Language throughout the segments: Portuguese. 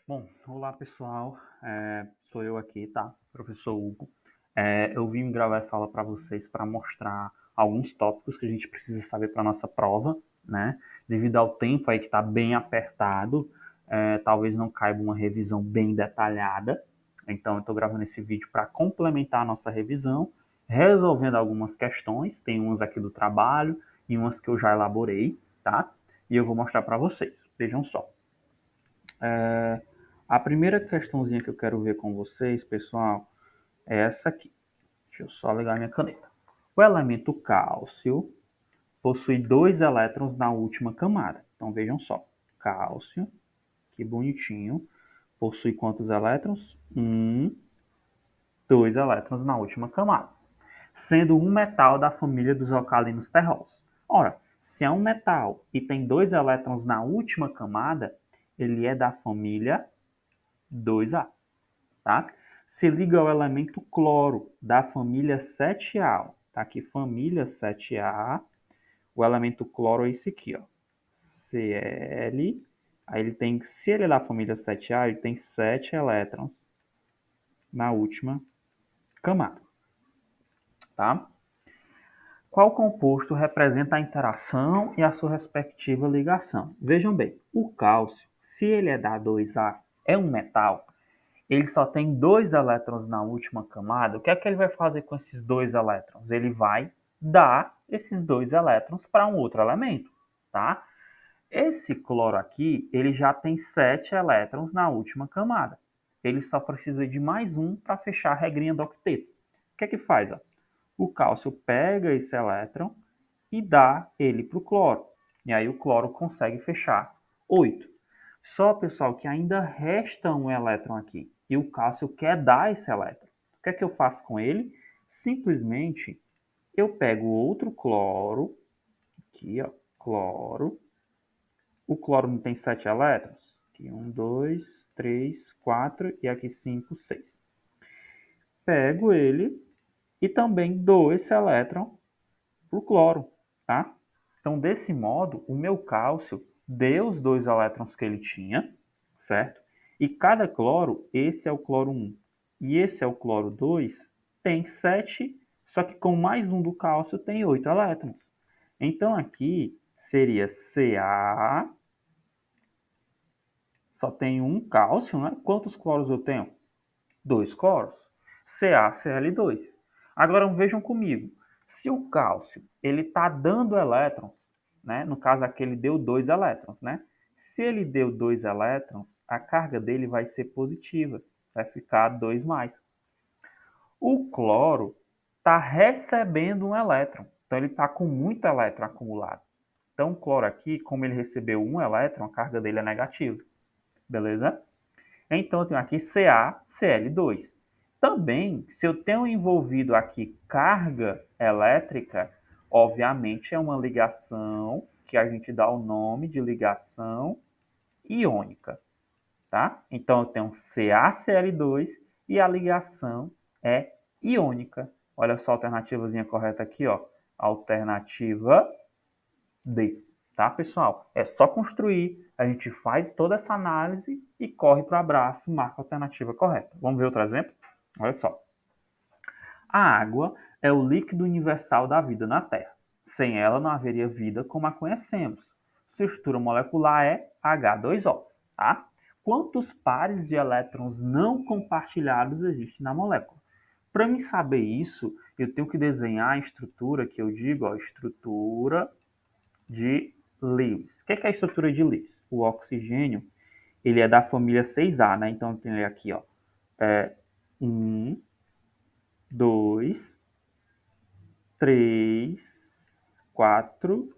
Bom, olá pessoal, sou eu aqui, tá? Professor Hugo. Eu vim gravar essa aula para vocês para mostrar alguns tópicos que a gente precisa saber para nossa prova, né? Devido ao tempo aí que está bem apertado, talvez não caiba uma revisão bem detalhada. Então, eu estou gravando esse vídeo para complementar a nossa revisão, resolvendo algumas questões. Tem umas aqui do trabalho e umas que eu já elaborei, tá? E eu vou mostrar para vocês. Vejam só. A primeira questãozinha que eu quero ver com vocês, pessoal, é essa aqui. Deixa eu só ligar minha caneta. O elemento cálcio possui dois elétrons na última camada. Então vejam só. Cálcio, que bonitinho, possui quantos elétrons? Dois elétrons na última camada. Sendo um metal da família dos alcalinos terrosos. Ora, se é um metal e tem dois elétrons na última camada, ele é da família 2A. Tá? Se liga ao elemento cloro da família 7A. Tá aqui, família 7A. O elemento cloro é esse aqui, ó. Cl. Aí ele tem, se ele é da família 7A, ele tem 7 elétrons na última camada. Tá? Qual composto representa a interação e a sua respectiva ligação? Vejam bem, o cálcio, se ele é da 2A, é um metal, ele só tem dois elétrons na última camada. O que é que ele vai fazer com esses dois elétrons? Ele vai dar esses dois elétrons para um outro elemento, tá? Esse cloro aqui, ele já tem 7 elétrons na última camada. Ele só precisa de mais um para fechar a regrinha do octeto. O que é que faz? Ó? O cálcio pega esse elétron e dá ele para o cloro. E aí o cloro consegue fechar 8. Só, pessoal, que ainda resta um elétron aqui. E o cálcio quer dar esse elétron. O que é que eu faço com ele? Simplesmente eu pego outro cloro. Aqui, ó, cloro. O cloro não tem 7 elétrons? Aqui, 1, 2, 3, 4 e aqui 5, 6. Pego ele e também dou esse elétron para o cloro, tá? Então, desse modo, o meu cálcio deu os dois elétrons que ele tinha, certo? E cada cloro, esse é o cloro 1 e esse é o cloro 2, tem 7, só que com mais um do cálcio tem 8 elétrons. Então, aqui seria Ca, só tem um cálcio, né? Quantos cloros eu tenho? Dois cloros. CaCl2. Agora vejam comigo. Se o cálcio ele está dando elétrons, né? No caso aqui ele deu dois elétrons, né? Se ele deu dois elétrons, a carga dele vai ser positiva, vai ficar 2 mais. O cloro está recebendo um elétron, então ele está com muito elétron acumulado. Então o cloro aqui, como ele recebeu um elétron, a carga dele é negativa, beleza? Então, eu tenho aqui CaCl2. Também, se eu tenho envolvido aqui carga elétrica, obviamente é uma ligação que a gente dá o nome de ligação iônica, tá? Então, eu tenho CaCl2 e a ligação é iônica. Olha só a alternativazinha correta aqui, ó. Alternativa D. Tá, pessoal? É só construir, a gente faz toda essa análise e corre para o abraço, marca a alternativa correta. Vamos ver outro exemplo? Olha só. A água é o líquido universal da vida na Terra. Sem ela não haveria vida como a conhecemos. Sua estrutura molecular é H2O. Tá? Quantos pares de elétrons não compartilhados existem na molécula? Para mim saber isso, eu tenho que desenhar a estrutura que eu digo, ó, estrutura de Lewis. O que é a estrutura de Lewis? O oxigênio, ele é da família 6A, né? Então tem aqui, ó, 1, 2, 3, 4.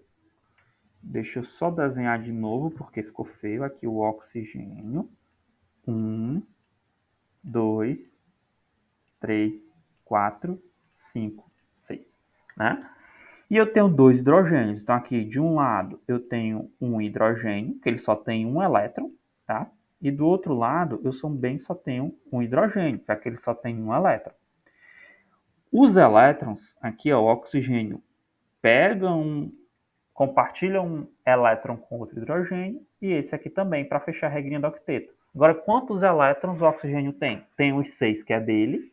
Deixa eu só desenhar de novo porque ficou feio aqui o oxigênio. 1, 2, 3, 4, 5, 6, né? E eu tenho dois hidrogênios. Então, aqui de um lado eu tenho um hidrogênio, que ele só tem um elétron, tá? E do outro lado eu também só tenho um hidrogênio, já que ele só tem um elétron. Os elétrons, aqui ó, o oxigênio compartilha um elétron com outro hidrogênio, e esse aqui também, para fechar a regrinha do octeto. Agora, quantos elétrons o oxigênio tem? Tem os 6 que é dele,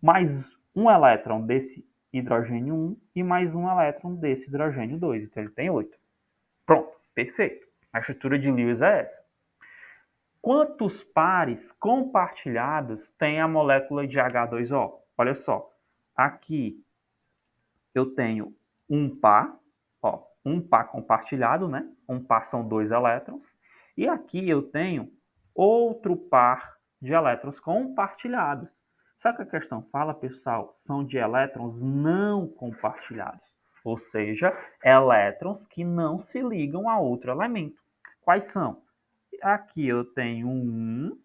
mais um elétron desse hidrogênio 1 e mais um elétron desse hidrogênio 2. Então, ele tem 8. Pronto, perfeito. A estrutura de Lewis é essa. Quantos pares compartilhados tem a molécula de H2O? Olha só, aqui eu tenho um par, ó, um par compartilhado, né? Um par são 2 elétrons. E aqui eu tenho outro par de elétrons compartilhados. Sabe o que a questão fala, pessoal? São de elétrons não compartilhados. Ou seja, elétrons que não se ligam a outro elemento. Quais são? Aqui eu tenho um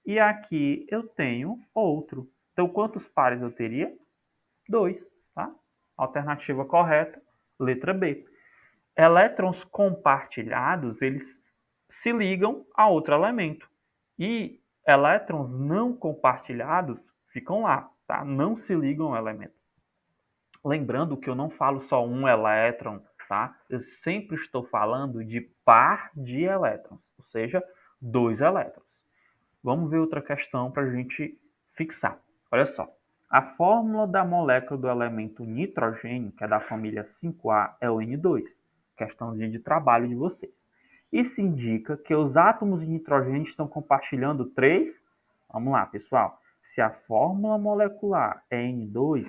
e aqui eu tenho outro. Então, quantos pares eu teria? 2, tá? Alternativa correta, letra B. Elétrons compartilhados, eles se ligam a outro elemento. E elétrons não compartilhados ficam lá, tá? Não se ligam ao elemento. Lembrando que eu não falo só um elétron, tá? Eu sempre estou falando de par de elétrons, ou seja, 2 elétrons. Vamos ver outra questão para a gente fixar. Olha só. A fórmula da molécula do elemento nitrogênio, que é da família 5A, é o N2. Questãozinha de trabalho de vocês. Isso indica que os átomos de nitrogênio estão compartilhando 3. Vamos lá, pessoal. Se a fórmula molecular é N2,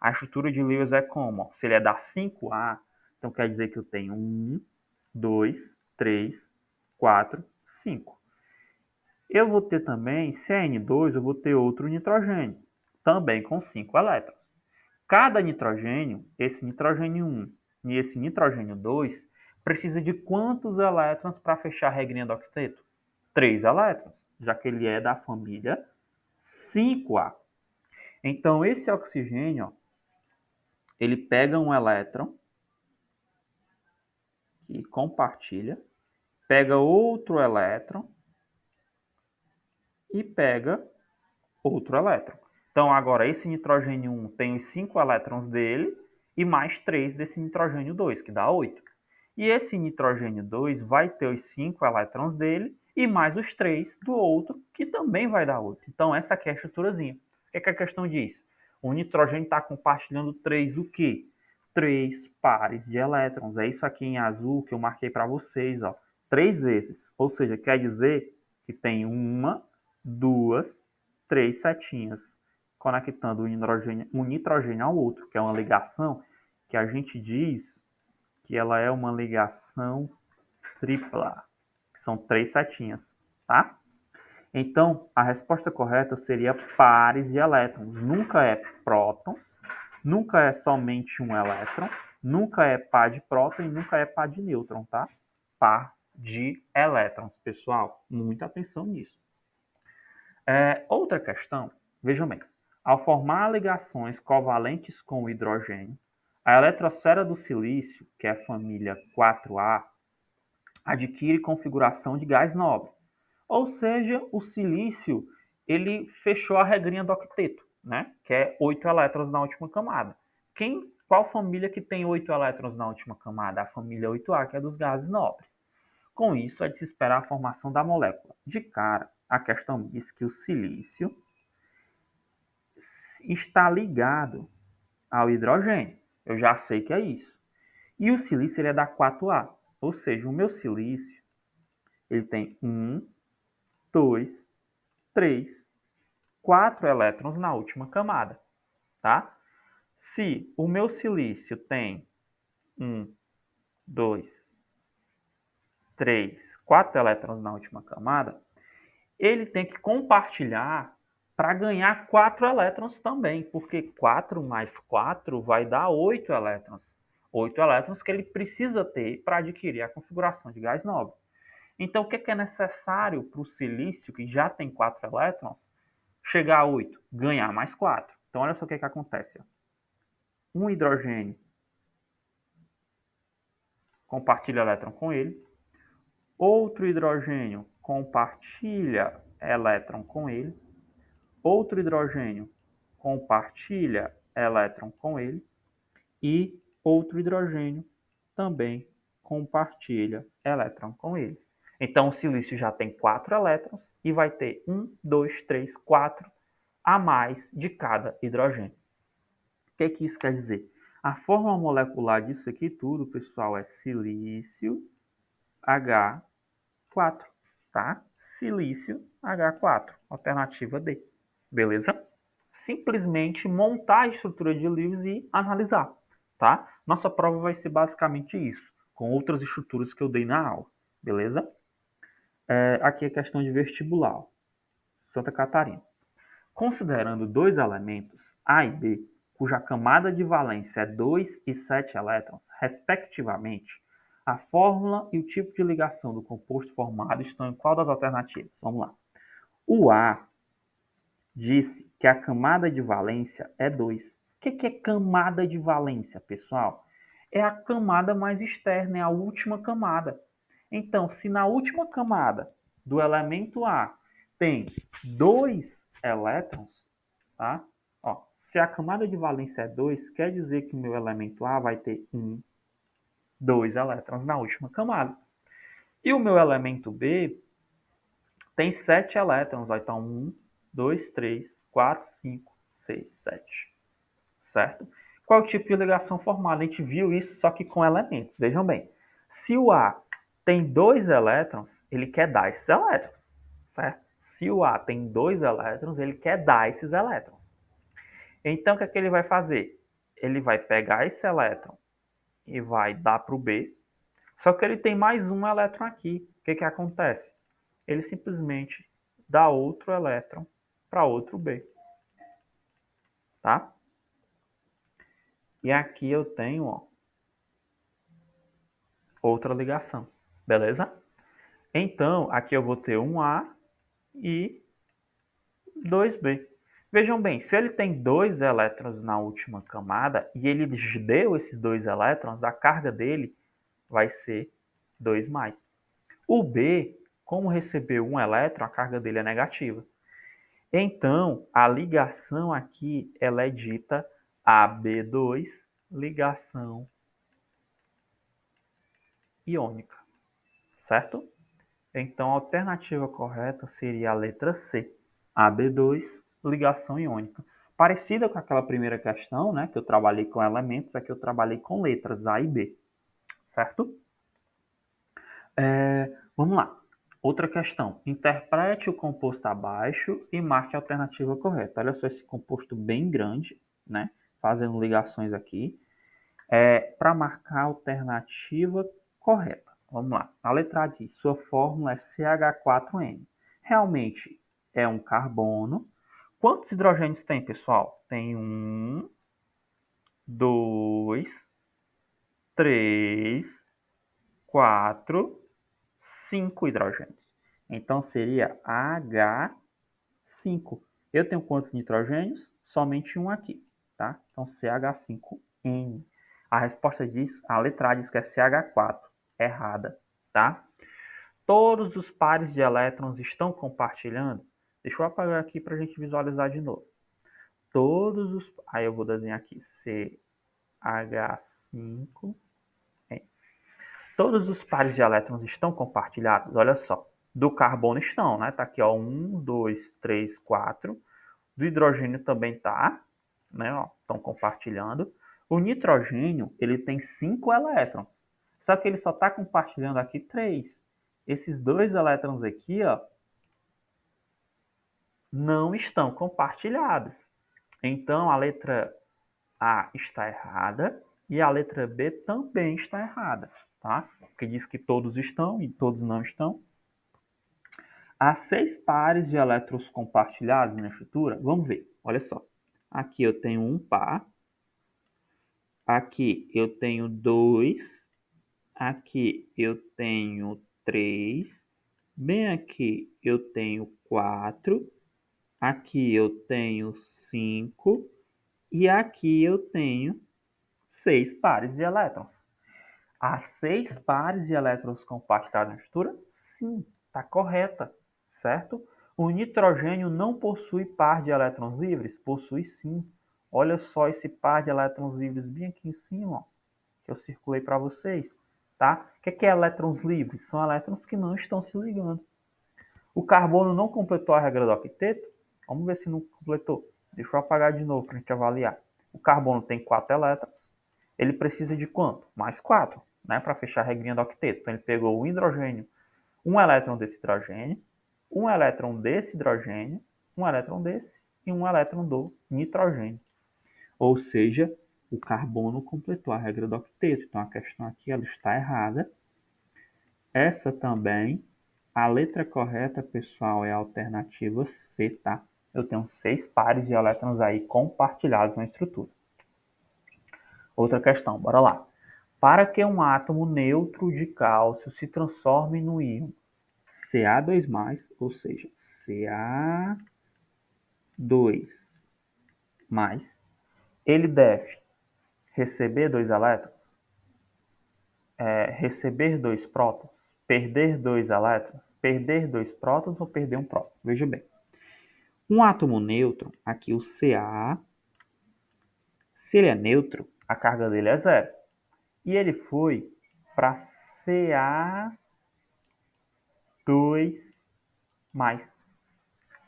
a estrutura de Lewis é como? Se ele é da 5A, então quer dizer que eu tenho 1, 2, 3, 4, 5. Eu vou ter também, se é N2, eu vou ter outro nitrogênio, também com 5 elétrons. Cada nitrogênio, esse nitrogênio 1 e esse nitrogênio 2, precisa de quantos elétrons para fechar a regrinha do octeto? 3 elétrons, já que ele é da família 5A. Então, esse oxigênio, ó, ele pega um elétron e compartilha, pega outro elétron e pega outro elétron. Então, agora, esse nitrogênio 1 tem os 5 elétrons dele e mais 3 desse nitrogênio 2, que dá 8. E esse nitrogênio 2 vai ter os 5 elétrons dele e mais os 3 do outro, que também vai dar 8. Então, essa aqui é a estruturazinha. O que a questão diz? O nitrogênio está compartilhando 3 o quê? 3 pares de elétrons. É isso aqui em azul que eu marquei para vocês, ó. 3 vezes. Ou seja, quer dizer que tem uma, duas, 3 setinhas conectando um nitrogênio ao outro, que é uma ligação que a gente diz que ela é uma ligação tripla, que são 3 setinhas, tá? Então, a resposta correta seria pares de elétrons. Nunca é prótons, nunca é somente um elétron, nunca é par de próton e nunca é par de nêutron, tá? Par de elétrons, pessoal. Muita atenção nisso. Outra questão, vejam bem, ao formar ligações covalentes com o hidrogênio, a eletrosfera do silício, que é a família 4A, adquire configuração de gás nobre. Ou seja, o silício ele fechou a regrinha do octeto, né? Que é 8 elétrons na última camada. Qual família que tem 8 elétrons na última camada? A família 8A, que é dos gases nobres. Com isso, é de se esperar a formação da molécula. De cara, a questão diz que o silício está ligado ao hidrogênio. Eu já sei que é isso. E o silício ele é da 4A. Ou seja, o meu silício ele tem 1, 2, 3, 4 elétrons na última camada. Tá? Se o meu silício tem 1, 2, 3, 4 elétrons na última camada, ele tem que compartilhar para ganhar 4 elétrons também, porque 4 mais 4 vai dar 8 elétrons. 8 elétrons que ele precisa ter para adquirir a configuração de gás nobre. Então, o que é necessário para o silício, que já tem 4 elétrons, chegar a 8? Ganhar mais 4. Então, olha só o que acontece. Um hidrogênio compartilha elétron com ele, outro hidrogênio compartilha elétron com ele, outro hidrogênio compartilha elétron com ele e outro hidrogênio também compartilha elétron com ele. Então, o silício já tem 4 elétrons e vai ter 1, 2, 3, 4 a mais de cada hidrogênio. O que isso quer dizer? A fórmula molecular disso aqui tudo, pessoal, é silício H4, tá? Silício H4, alternativa D. Beleza? Simplesmente montar a estrutura de Lewis e analisar, tá? Nossa prova vai ser basicamente isso, com outras estruturas que eu dei na aula, beleza? Aqui é questão de vestibular, Santa Catarina. Considerando dois elementos, A e B, cuja camada de valência é 2 e 7 elétrons, respectivamente, a fórmula e o tipo de ligação do composto formado estão em qual das alternativas? Vamos lá. O A disse que a camada de valência é 2. O que é camada de valência, pessoal? É a camada mais externa, é a última camada. Então, se na última camada do elemento A tem 2 elétrons, tá? Ó, se a camada de valência é 2, quer dizer que o meu elemento A vai ter 2 elétrons na última camada. E o meu elemento B tem 7 elétrons, vai estar 1, 2, 3, 4, 5, 6, 7. Certo? Qual é o tipo de ligação formada? A gente viu isso só que com elementos. Vejam bem, se o A tem 2 elétrons, ele quer dar esses elétrons. Certo? Se o A tem 2 elétrons, ele quer dar esses elétrons. Então, o que é que ele vai fazer? Ele vai pegar esse elétron e vai dar para o B. Só que ele tem mais um elétron aqui. O que acontece? Ele simplesmente dá outro elétron para outro B. Tá? E aqui eu tenho, ó, outra ligação. Beleza? Então, aqui eu vou ter um A e 2B. Vejam bem, se ele tem 2 elétrons na última camada e ele deu esses 2 elétrons, a carga dele vai ser 2 mais. O B, como recebeu um elétron, a carga dele é negativa. Então, a ligação aqui ela é dita AB2, ligação iônica, certo? Então, a alternativa correta seria a letra C, AB2, ligação iônica. Parecida com aquela primeira questão, né, que eu trabalhei com elementos, aqui eu trabalhei com letras A e B, certo? Vamos lá. Outra questão. Interprete o composto abaixo e marque a alternativa correta. Olha só esse composto bem grande, né? Fazendo ligações aqui. Para marcar a alternativa correta. Vamos lá. A letra A diz, sua fórmula é CH4N. Realmente é um carbono. Quantos hidrogênios tem, pessoal? Tem 1, 2, 3, 4, 5 hidrogênios. Então seria H5. Eu tenho quantos nitrogênios? Somente um aqui, tá? Então CH5N. A resposta diz, a letra A diz que é CH4. Errada, tá? Todos os pares de elétrons estão compartilhando. Deixa eu apagar aqui para a gente visualizar de novo. Todos os... Aí eu vou desenhar aqui CH5. Todos os pares de elétrons estão compartilhados? Olha só. Do carbono estão, né? Tá aqui, ó. 1, 2, 3, 4. Do hidrogênio também tá, né? Ó, estão compartilhando. O nitrogênio, ele tem 5 elétrons. Só que ele só está compartilhando aqui 3. Esses 2 elétrons aqui, ó, não estão compartilhados. Então, a letra A está errada e a letra B também está errada, tá? Porque diz que todos estão e todos não estão. Há 6 pares de elétrons compartilhados na estrutura. Vamos ver, olha só. Aqui eu tenho um par. Aqui eu tenho 2. Aqui eu tenho 3. Bem aqui eu tenho 4. Aqui eu tenho 5. E aqui eu tenho 6 pares de elétrons. Há 6 pares de elétrons compartilhados na estrutura? Sim, está correta, certo? O nitrogênio não possui par de elétrons livres? Possui sim. Olha só esse par de elétrons livres bem aqui em cima, ó, que eu circulei para vocês. Tá? O que é elétrons livres? São elétrons que não estão se ligando. O carbono não completou a regra do octeto? Vamos ver se não completou. Deixa eu apagar de novo para a gente avaliar. O carbono tem 4 elétrons. Ele precisa de quanto? Mais 4, né? Para fechar a regrinha do octeto. Então ele pegou o hidrogênio, um elétron desse hidrogênio, um elétron desse hidrogênio, um elétron desse e um elétron do nitrogênio. Ou seja, o carbono completou a regra do octeto. Então a questão aqui ela está errada. Essa também. A letra correta, pessoal, é a alternativa C, tá? Eu tenho 6 pares de elétrons aí compartilhados na estrutura. Outra questão, bora lá. Para que um átomo neutro de cálcio se transforme no íon Ca2+, ou seja, Ca2+, ele deve receber 2 elétrons, receber 2 prótons, perder 2 elétrons, perder 2 prótons ou perder um próton. Veja bem. Um átomo neutro, aqui o Ca, se ele é neutro, a carga dele é 0. E ele foi para Ca2+,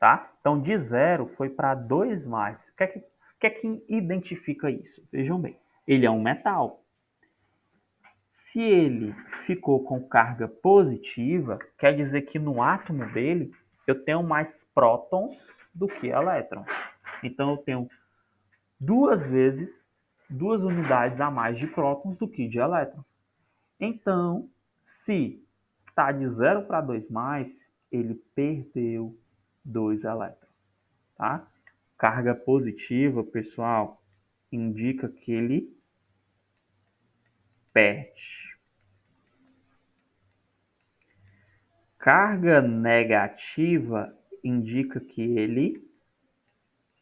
tá? Então, de 0 foi para 2+. O que é que identifica isso? Vejam bem, ele é um metal. Se ele ficou com carga positiva, quer dizer que no átomo dele eu tenho mais prótons do que elétrons. Então, eu tenho 2 vezes, 2 unidades a mais de prótons do que de elétrons. Então, se está de 0 para 2+, ele perdeu 2 elétrons. Tá? Carga positiva, pessoal, indica que ele perde. Carga negativa indica que ele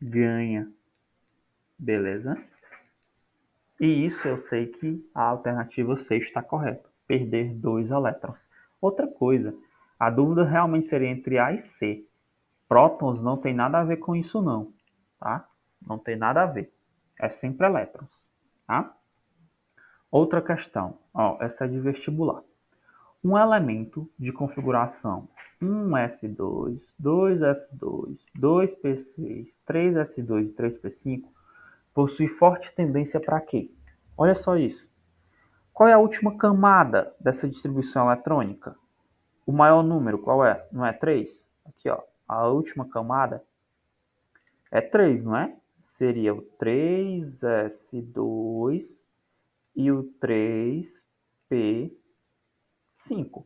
ganha. Beleza? E isso eu sei que a alternativa C está correta. Perder 2 elétrons. Outra coisa, a dúvida realmente seria entre A e C. Prótons não tem nada a ver com isso não, tá? Não tem nada a ver. É sempre elétrons, tá? Outra questão, ó, essa é de vestibular. Um elemento de configuração 1s2, 2s2, 2p6, 3s2 e 3p5 possui forte tendência para quê? Olha só isso. Qual é a última camada dessa distribuição eletrônica? O maior número, qual é? Não é 3? Aqui, ó. A última camada é 3, não é? Seria o 3s2 e o 3p5.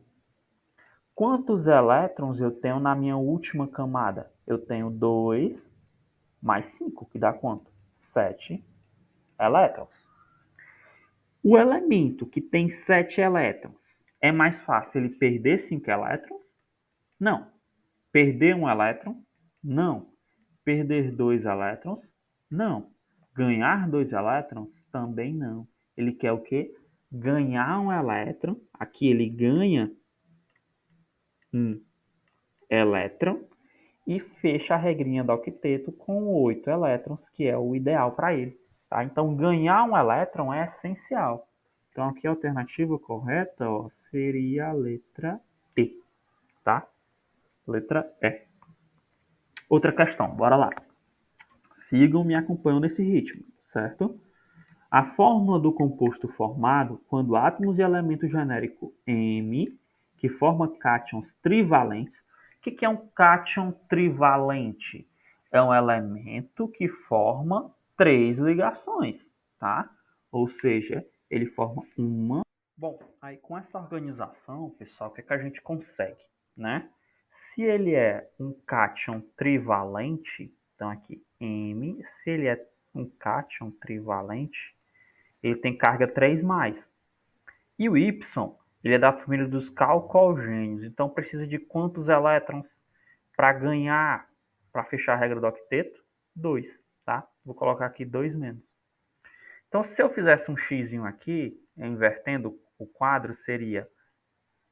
Quantos elétrons eu tenho na minha última camada? Eu tenho 2 mais 5, que dá quanto? 7 elétrons. O elemento que tem 7 elétrons, é mais fácil ele perder 5 elétrons? Não. Perder um elétron? Não. Perder 2 elétrons? Não. Ganhar 2 elétrons? Também não. Ele quer o quê? Ganhar um elétron. Aqui ele ganha um elétron e fecha a regrinha do octeto com 8 elétrons, que é o ideal para ele. Tá? Então, ganhar um elétron é essencial. Então, aqui a alternativa correta ó, seria a letra E. Tá? Letra E. Outra questão, bora lá. Sigam me acompanhando nesse ritmo, certo? A fórmula do composto formado quando átomos de elemento genérico M, que forma cátions trivalentes. O que é um cátion trivalente? É um elemento que forma 3 ligações, tá? Ou seja, ele forma uma. Bom, aí com essa organização, pessoal, o que é que a gente consegue, né? Se ele é um cátion trivalente, então aqui M, se ele é um cátion trivalente, ele tem carga 3+. E o Y, ele é da família dos calcogênios, então precisa de quantos elétrons para ganhar, para fechar a regra do octeto? 2, tá? Vou colocar aqui 2 menos. Então, se eu fizesse um x aqui, invertendo o quadro, seria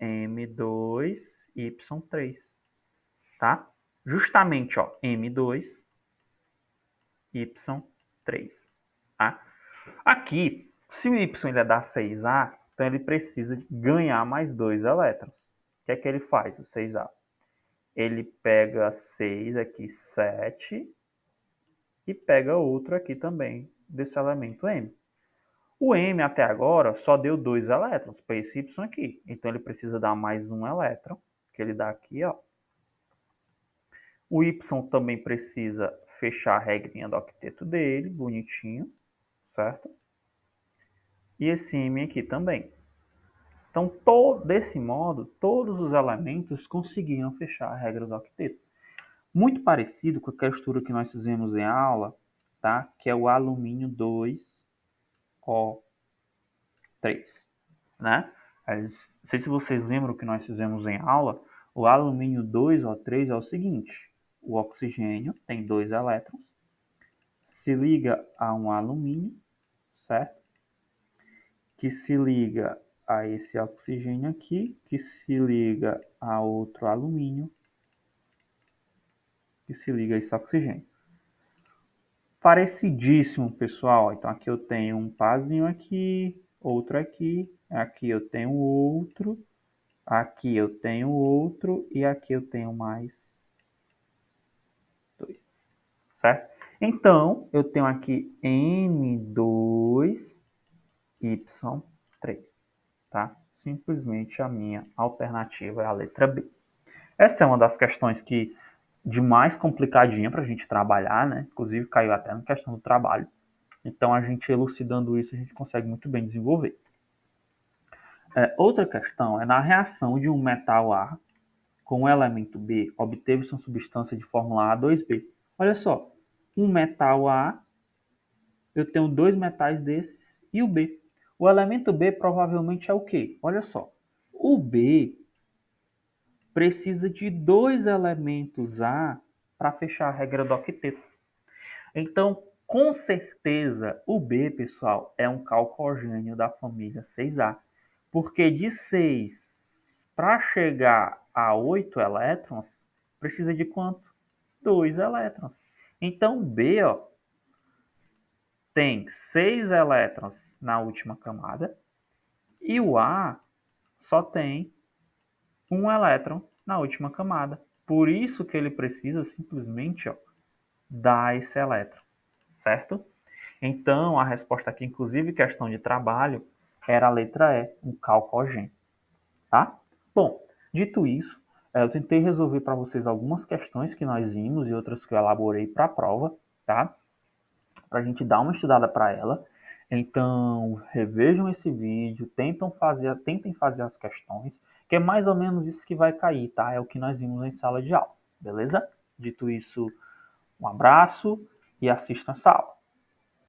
M2Y3, tá? Justamente, ó, M2Y3, tá? Aqui, se o Y ele é da 6A, Então, ele precisa ganhar mais 2 elétrons. O que é que ele faz, o 6A? Ele pega 6 aqui, 7, e pega outro aqui também, desse elemento M. O M até agora só deu 2 elétrons para esse Y aqui. Então, ele precisa dar mais um elétron, que ele dá aqui, ó. O Y também precisa fechar a regrinha do octeto dele, bonitinho, certo? E esse M aqui também. Então, desse modo, todos os elementos conseguiram fechar a regra do octeto. Muito parecido com a estrutura que nós fizemos em aula, tá? Que é o alumínio 2O3, né? Não sei se vocês lembram que nós fizemos em aula. O alumínio 2O3 é o seguinte: o oxigênio tem 2 elétrons, se liga a um alumínio, certo? Que se liga a esse oxigênio aqui, que se liga a outro alumínio, que se liga a esse oxigênio. Parecidíssimo, pessoal. Então, aqui eu tenho um parzinho aqui, outro aqui eu tenho outro, aqui eu tenho outro e aqui eu tenho mais 2, certo? Então, eu tenho aqui M2Y3, tá? Simplesmente a minha alternativa é a letra B. Essa é uma das questões que de mais complicadinha para a gente trabalhar, né? Inclusive caiu até na questão do trabalho. Então, a gente elucidando isso, a gente consegue muito bem desenvolver. Outra questão é na reação de um metal A com o elemento B, obteve-se uma substância de fórmula A2B. Olha só, um metal A, eu tenho 2 metais desses e o B. O elemento B provavelmente é o quê? Olha só, o B precisa de 2 elementos A para fechar a regra do octeto. Então, com certeza, o B, pessoal, é um calcogênio da família 6A. Porque de 6 para chegar a 8 elétrons, precisa de quanto? 2 elétrons. Então, B ó, tem 6 elétrons na última camada e o A só tem 1 elétron na última camada. Por isso que ele precisa simplesmente dar esse elétron, certo? Então, a resposta aqui, inclusive questão de trabalho, era a letra E, um calcogênio, tá? Bom, dito isso, eu tentei resolver para vocês algumas questões que nós vimos e outras que eu elaborei para a prova, tá? Para a gente dar uma estudada para ela. Então, revejam esse vídeo, tentem fazer as questões, que é mais ou menos isso que vai cair, tá? É o que nós vimos em sala de aula, beleza? Dito isso, um abraço e assistam essa aula.